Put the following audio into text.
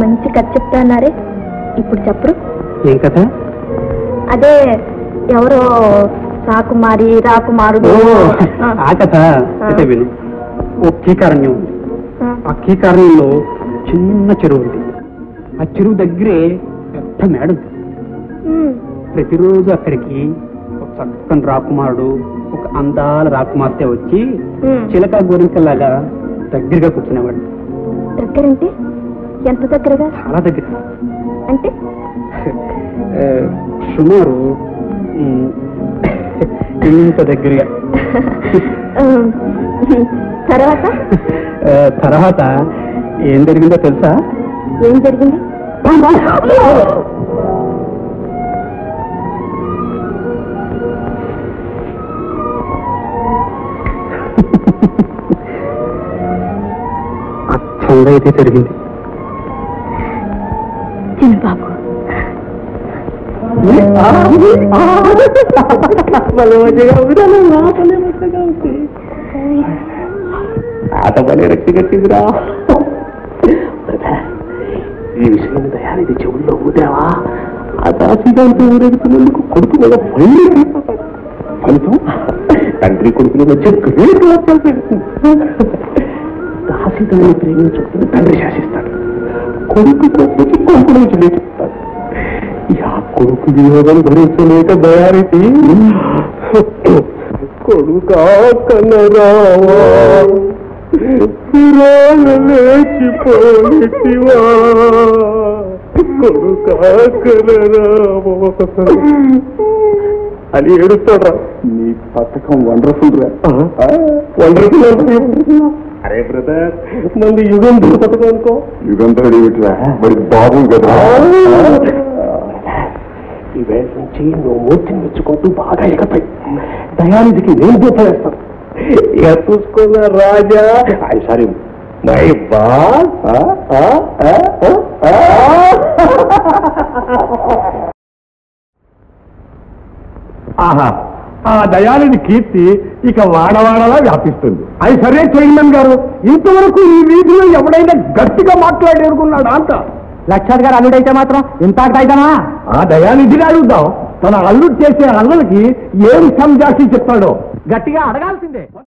మంచి కథ చెప్తాన్నారే, ఇప్పుడు చెప్పరు. ఏం కథ? అదే ఎవరో రాకుమారి రాకుమారుడు. ఆ కథ అయితే విను. ఓ కీకారణ్యం ఉంది. ఆ కీకారణ్యంలో చిన్న చెరువు ఉంది. ఆ చెరువు దగ్గరే పెద్ద మేడ ఉంది. ప్రతిరోజు అక్కడికి ఒక చక్కని రాకుమారుడు, ఒక అందాల రాకుమార్తె వచ్చి చిలక గోరింకలాగా దగ్గరగా కూర్చునేవాడు. దగ్గరంటే ఎంత దగ్గరగా? చాలా దగ్గర. అంటే సుమారు ఇంత దగ్గరగా. తర్వాత తర్వాత ఏం జరిగిందో తెలుసా? ఏం జరిగింది? అచ్చంగా అయితే జరిగింది. చిన్నబాబు ఆట పని రక్తి కట్టిందిరా. ఈ విషయం దయానిధి చెవుల్లో ఊదావా? ఆ దాసిగాంతో ఊరేగుతున్నందుకు కొడుకు మీద ఫలితం తండ్రి కొడుకుల మధ్య గ్రేట్ దాసిదాన్ని ప్రేమించుకుని తండ్రి శాసిస్తాడు. కొడుకు కొడుకు కొడుకు నుంచి లేచిస్తాడు. ఆ కొడుకు వియోగం భరించలేక దయానిధి కొడుకా కనరావా లేచిపోయివా కొడుకా కనరావా అని ఏడుస్తాడ్రా. నీ పథకం వండర్ఫుల్ రా. వండర్ఫుల్. అరే బ్రదర్, మంది యుగంధర పథకం అనుకో. యుగంధర మరి బాబు కదా. ఈ వేళ నుంచి నువ్వు మూర్తిని మెచ్చుకుంటూ బాగా ఎగతాయి. దయానిధికి నేను చూపేస్తాను. ఇక చూసుకున్న రాజా. I sorry my boss. ఆహా, ఆ దయానిధి కీర్తి ఇక వాడవాడలా వ్యాపిస్తుంది. అది సరే చైర్మన్ గారు, ఇంతవరకు ఈ వీధిలో ఎవడైనా గట్టిగా మాట్లాడేరుకున్నాడా అంట. లక్షాధి గారు అల్లుడైతే మాత్రం ఇంత అయితేనా? ఆ దయానిధిని అడుగుదాం. తన అల్లుడు చేసే అల్లలకి ఏం సంజాసి చెప్తాడో గట్టిగా అడగాల్సిందే.